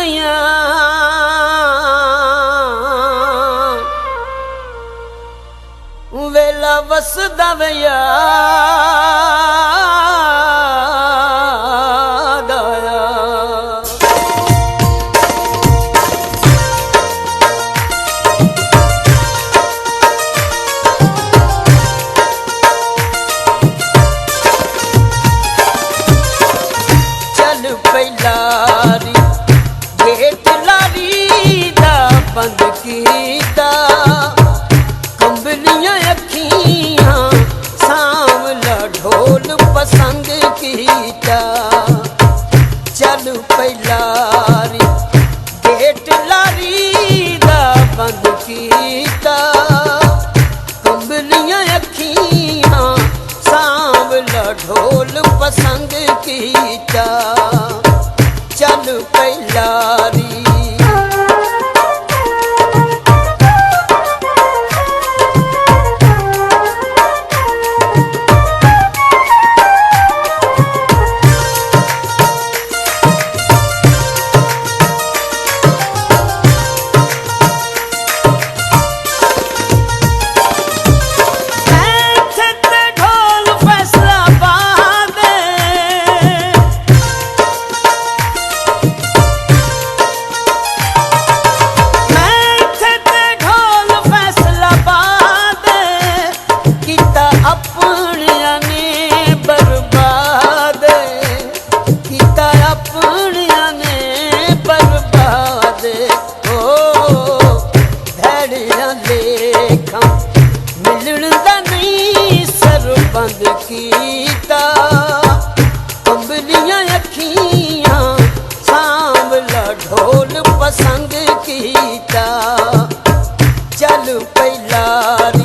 गईयां वेला वसदा वे याद आया। चल पैलारी गेट लारी दा बंद कीता, कंबलियां अखियां सांवला ढोल पसंद कीता। चल पैलारी गेट लारी दा बंद कीता, कंबलियां अखियां सांवला ढोल पसंद कीता। चल पैलारी बंद कीता, कंबलियां अखियां सांवला ढोल पसंद कीता। चल पैलारी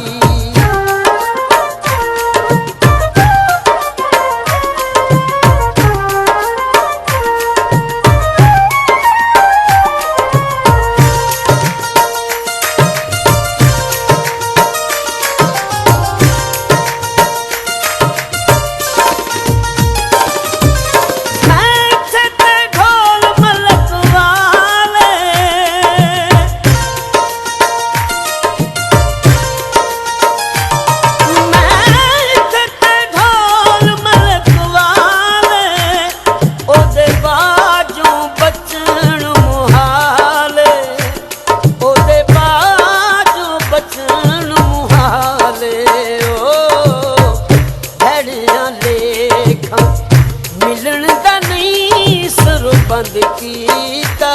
मिलन दा नहीं सर बंद कीता,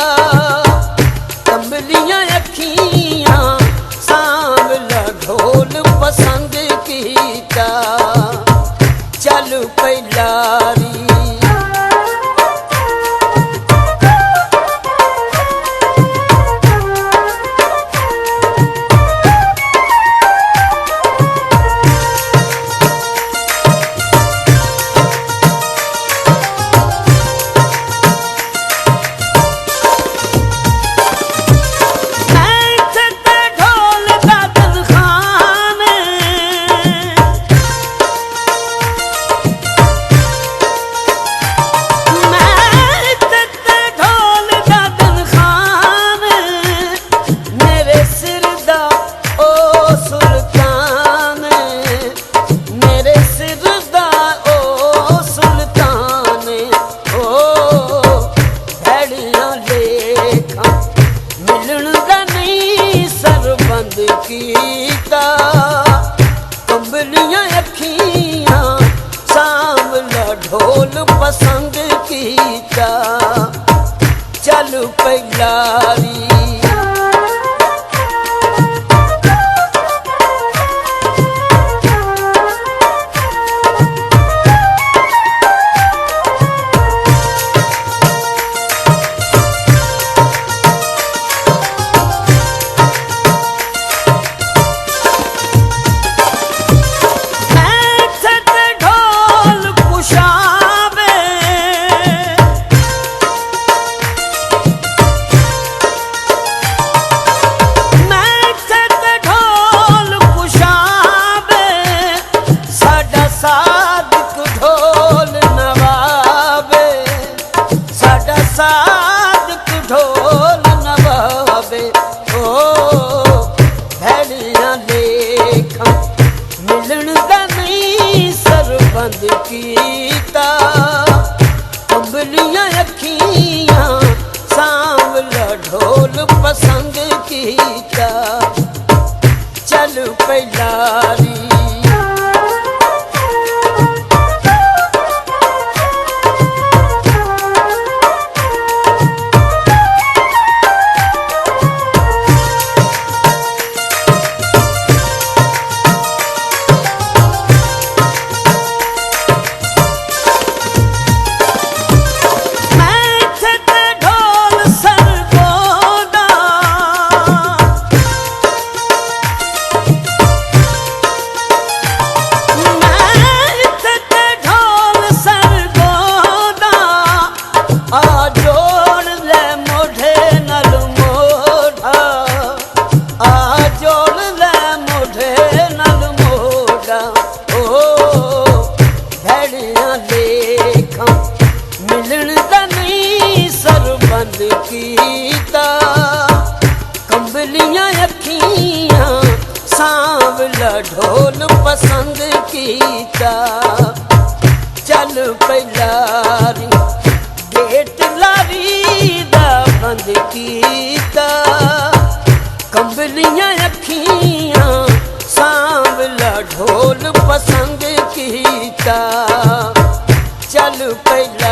कंबलियां अखियां सांवला ढोल पसंद कीता। चल पैलारी कीता, कंबलियां अखियां सांवला ढोल पसंद कीता। चल पैलारी ਕੀਤਾ ਕੰਬਲੀਆਂ ਅੱਖੀਆਂ ਸਾਂਵਲਾ ਢੋਲ ਪਸੰਦ ਕੀਤਾ ਚੱਲ ਪਹਿਲਾਰੀ ਕੀਤਾ ਕੰਬਲੀਆਂ ਅੱਖੀਆਂ ਸਾਂਵਲਾ ਢੋਲ ਪਸੰਦ ਕੀਤਾ ਚੱਲ ਪਹਿਲਾਰੀ ਗੇਟ ਲਾਰੀ ਦਾ ਬੰਦ ਕੀਤਾ ਕੰਬਲੀਆਂ ਅੱਖੀਆਂ ਸਾਂਵਲਾ ਢੋਲ ਪਸੰਦ ਕੀਤਾ ਚੱਲ ਪਹਿਲਾ